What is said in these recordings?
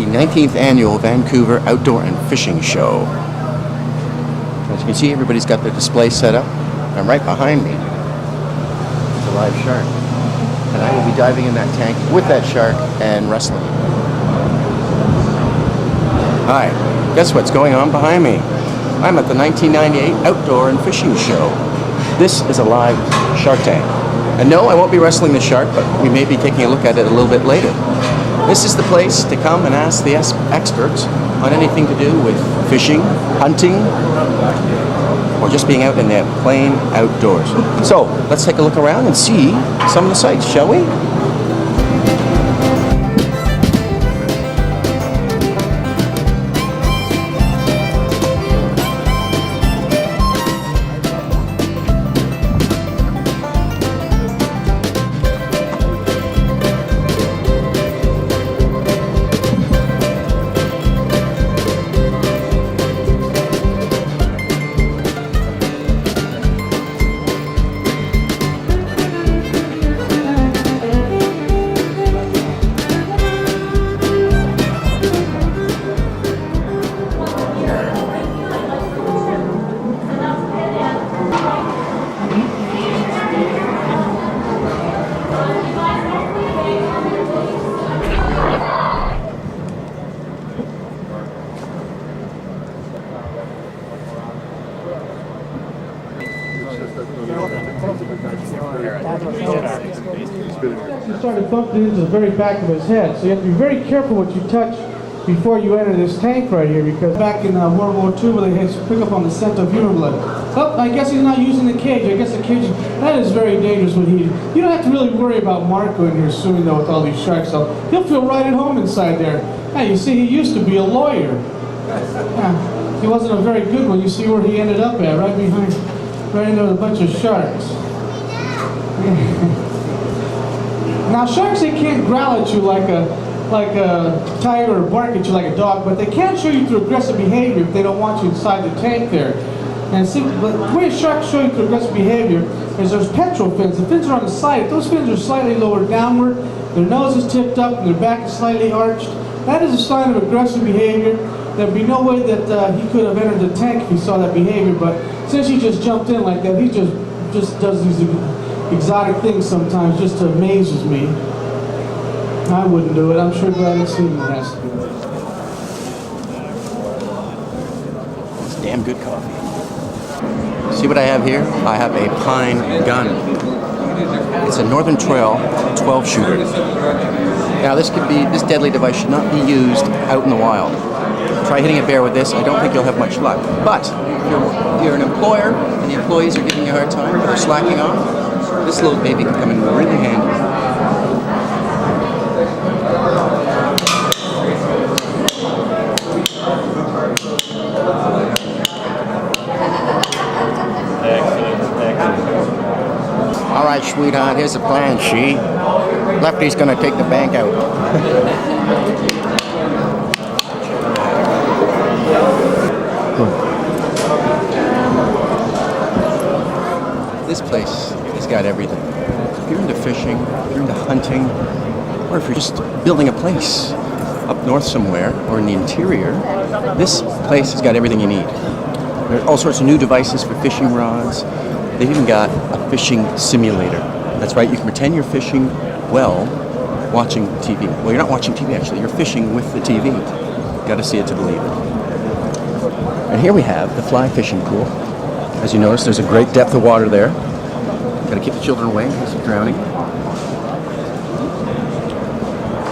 19th Annual Vancouver Outdoor and Fishing Show. As you can see, everybody's got their display set up. And right behind me is a live shark. And I will be diving in that tank with that shark and wrestling. Hi, guess what's going on behind me? I'm at the 1998 Outdoor and Fishing Show. This is a live shark tank. And no, I won't be wrestling the shark, but we may be taking a look at it a little bit later. This is the place to come and ask the experts on anything to do with fishing, hunting, or just being out in the plain outdoors. So let's take a look around and see some of the sights, shall we? He started bumping into the very back of his head, so you have to be very careful what you touch before you enter this tank right here, because back in World War II, where they had to pick up on the scent of human blood. Oh, I guess he's not using the cage. I guess the cage, that is very dangerous. You don't have to really worry about Marco in here soon, though, with all these sharks. So he'll feel right at home inside there. Yeah, you see, he used to be a lawyer. Yeah, he wasn't a very good one. You see where he ended up at, right behind, right into a bunch of sharks. Now, sharks, they can't growl at you like a tiger or bark at you like a dog, but they can show you through aggressive behavior if they don't want you inside the tank there. And see, but the way sharks show you through aggressive behavior is there's pectoral fins. The fins are on the side. If those fins are slightly lowered downward, their nose is tipped up, and their back is slightly arched, that is a sign of aggressive behavior. There'd be no way that he could have entered the tank if he saw that behavior, but since he just jumped in like that, he just does these exotic things sometimes, just amazes me. I wouldn't do it. I'm sure Gladys Seaman has to do it. It's damn good coffee. See what I have here? I have a pine gun. It's a Northern Trail 12 shooter. Now this deadly device should not be used out in the wild. Try hitting a bear with this. I don't think you'll have much luck. But if you're an employer and the employees are giving you a hard time or they're slacking off, this little baby can come in really handy. All right, sweetheart, here's the plan, she. Lefty's gonna take the bank out. This place has got everything. If you're into fishing, if you're into hunting, or if you're just building a place up north somewhere or in the interior, this place has got everything you need. There are all sorts of new devices for fishing rods. They've even got a fishing simulator. That's right, you can pretend you're fishing well watching TV. Well, you're not watching TV actually, you're fishing with the TV. Got to see it to believe it. And here we have the fly fishing pool. As you notice, there's a great depth of water there. Got to keep the children away in case of drowning.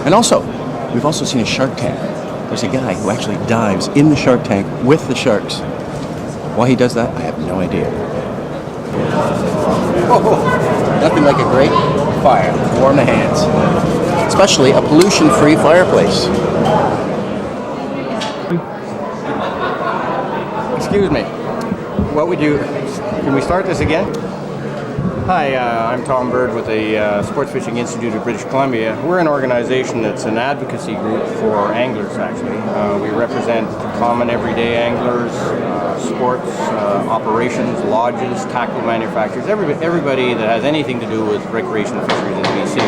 And also, we've also seen a shark tank. There's a guy who actually dives in the shark tank with the sharks. Why he does that, I have no idea. Oh, nothing like a great fire to warm the hands. Especially a pollution-free fireplace. Excuse me. What would you... Can we start this again? Hi, I'm Tom Bird with the Sports Fishing Institute of British Columbia. We're an organization that's an advocacy group for anglers, actually. We represent common everyday anglers, sports, operations, lodges, tackle manufacturers, everybody that has anything to do with recreational fisheries in BC.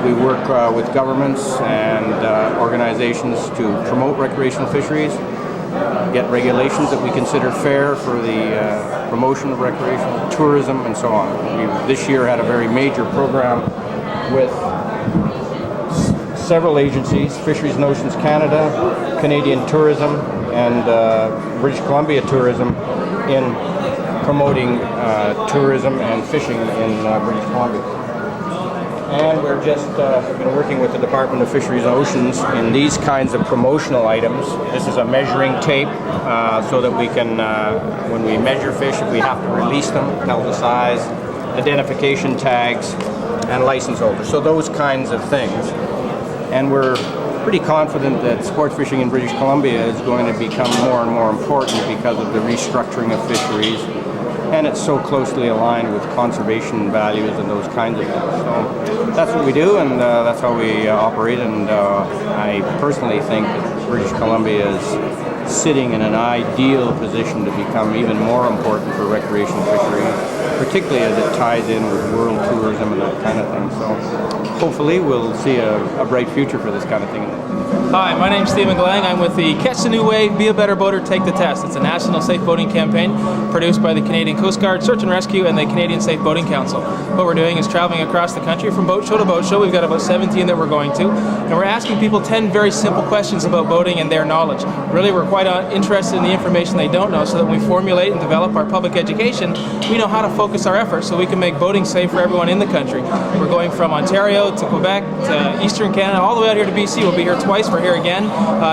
We work with governments and organizations to promote recreational fisheries, get regulations that we consider fair for the promotion of recreational tourism, and so on. We this year had a very major program with several agencies: Fisheries and Oceans Canada, Canadian Tourism, and British Columbia Tourism, in promoting tourism and fishing in British Columbia. And we're just been working with the Department of Fisheries and Oceans in these kinds of promotional items. This is a measuring tape so that we can, when we measure fish, if we have to release them, tell the size, identification tags, and license holders. So those kinds of things. And we're pretty confident that sport fishing in British Columbia is going to become more and more important because of the restructuring of fisheries. And it's so closely aligned with conservation values and those kinds of things. So that's what we do, and that's how we operate. And I personally think that British Columbia is sitting in an ideal position to become even more important for recreational fisheries, particularly as it ties in with world tourism and that kind of thing. So hopefully we'll see a bright future for this kind of thing. Hi, my name's Stephen Galang. I'm with the Catch the New Wave, Be a Better Boater, Take the Test. It's a national safe boating campaign produced by the Canadian Coast Guard, Search and Rescue, and the Canadian Safe Boating Council. What we're doing is traveling across the country from boat show to boat show. We've got about 17 that we're going to, and we're asking people 10 very simple questions about boating and their knowledge. Really, we're quite interested in the information they don't know, so that when we formulate and develop our public education, we know how to focus our efforts so we can make boating safe for everyone in the country. We're going from Ontario to Quebec to Eastern Canada, all the way out here to BC. We'll be here twice. We're here again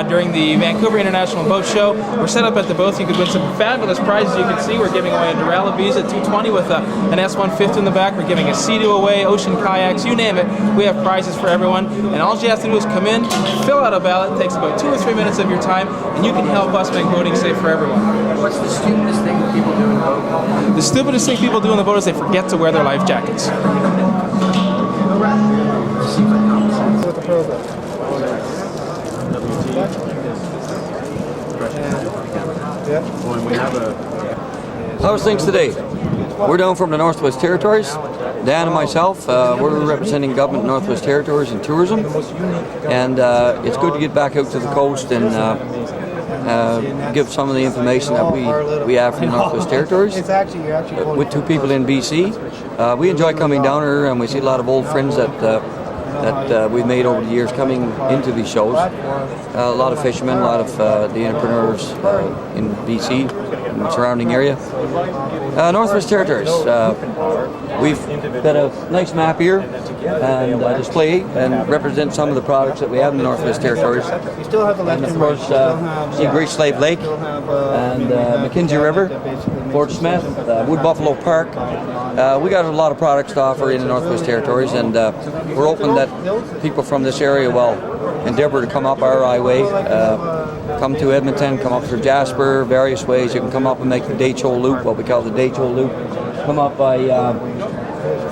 during the Vancouver International Boat Show. We're set up at the booth. You could win some fabulous prizes. You can see we're giving away a Durella Visa 220 with an S150 in the back. We're giving a Sea-Doo away, ocean kayaks, you name it. We have prizes for everyone. And all you have to do is come in, fill out a ballot. It takes about 2 or 3 minutes of your time, and you can help us make boating safe for everyone. What's the stupidest thing people do in the boat? The stupidest thing people do in the boat is they forget to wear their life jackets. How's things today? We're down from the Northwest Territories. Dan and myself, we're representing government Northwest Territories and tourism, and it's good to get back out to the coast and give some of the information that we have from the Northwest Territories with two people in BC. We enjoy coming down here, and we see a lot of old friends that we've made over the years coming into these shows. A lot of fishermen, a lot of the entrepreneurs in BC and the surrounding area. Northwest Territories. We've got a nice map here and display and represent some of the products that we have in the Northwest Territories. And of course, see Great Slave Lake and McKenzie River, Fort Smith, Wood Buffalo Park. We got a lot of products to offer in the Northwest Territories, and we're hoping that people from this area will endeavor to come up our highway, come to Edmonton, come up through Jasper, various ways. You can come up and make the Daycho Loop, what we call the Daycho Loop. Come up by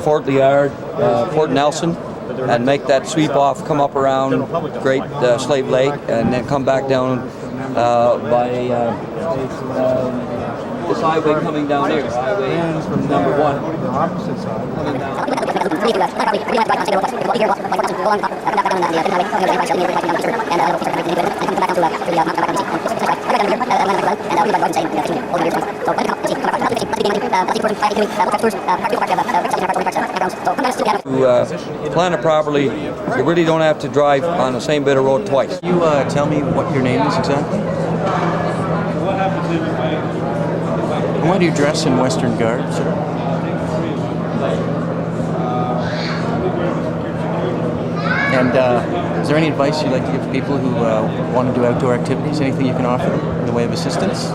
Fort Liard, Fort Nelson, and make that sweep off, come up around Great Slave Lake, and then come back down by this highway coming down here, highway number 1. To plan it properly, you really don't have to drive on the same bit of road twice. Can you tell me what your name is exactly? Why do you dress in Western garb, sir? And is there any advice you'd like to give people who want to do outdoor activities? Anything you can offer them in the way of assistance?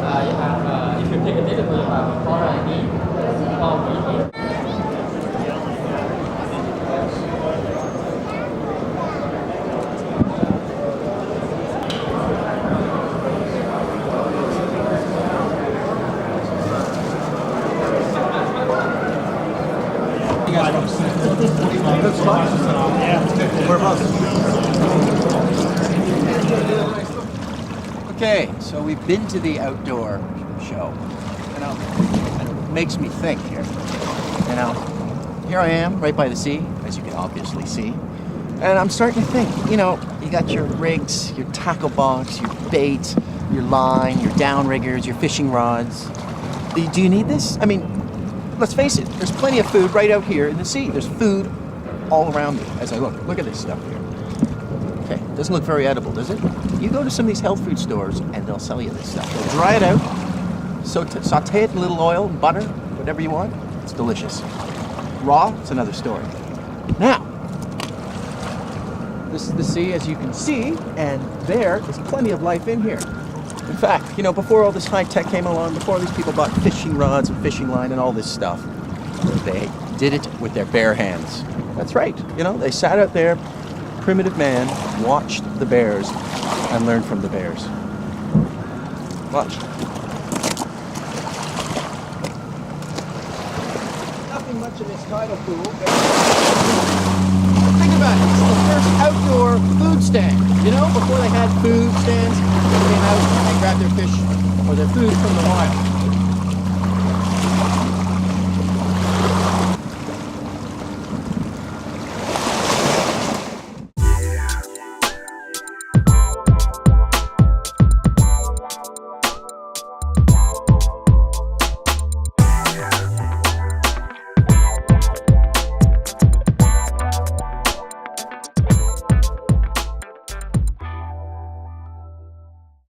Okay, so we've been to the outdoor show, and it makes me think here. Here I am, right by the sea, as you can obviously see, And I'm starting to think, you know, you got your rigs, your tackle box, your bait, your line, your downriggers, your fishing rods. Do you need this? I mean, let's face it, there's plenty of food right out here in the sea. There's food all around me as I look. Look at this stuff here. Okay, doesn't look very edible, does it? You go to some of these health food stores and they'll sell you this stuff. They'll dry it out, saute it in a little oil, butter, whatever you want. It's delicious. Raw, it's another story. Now, this is the sea, as you can see, and there is plenty of life in here. In fact, you know, before all this high tech came along, before these people bought fishing rods and fishing line and all this stuff, they did it with their bare hands. That's right. You know, they sat out there, primitive man, watched the bears and learned from the bears. Watch. Nothing much in this tidal pool. Think about it. It's the first outdoor food stand. You know, before they had food stands, they came out and they grabbed their fish or their food from the wild.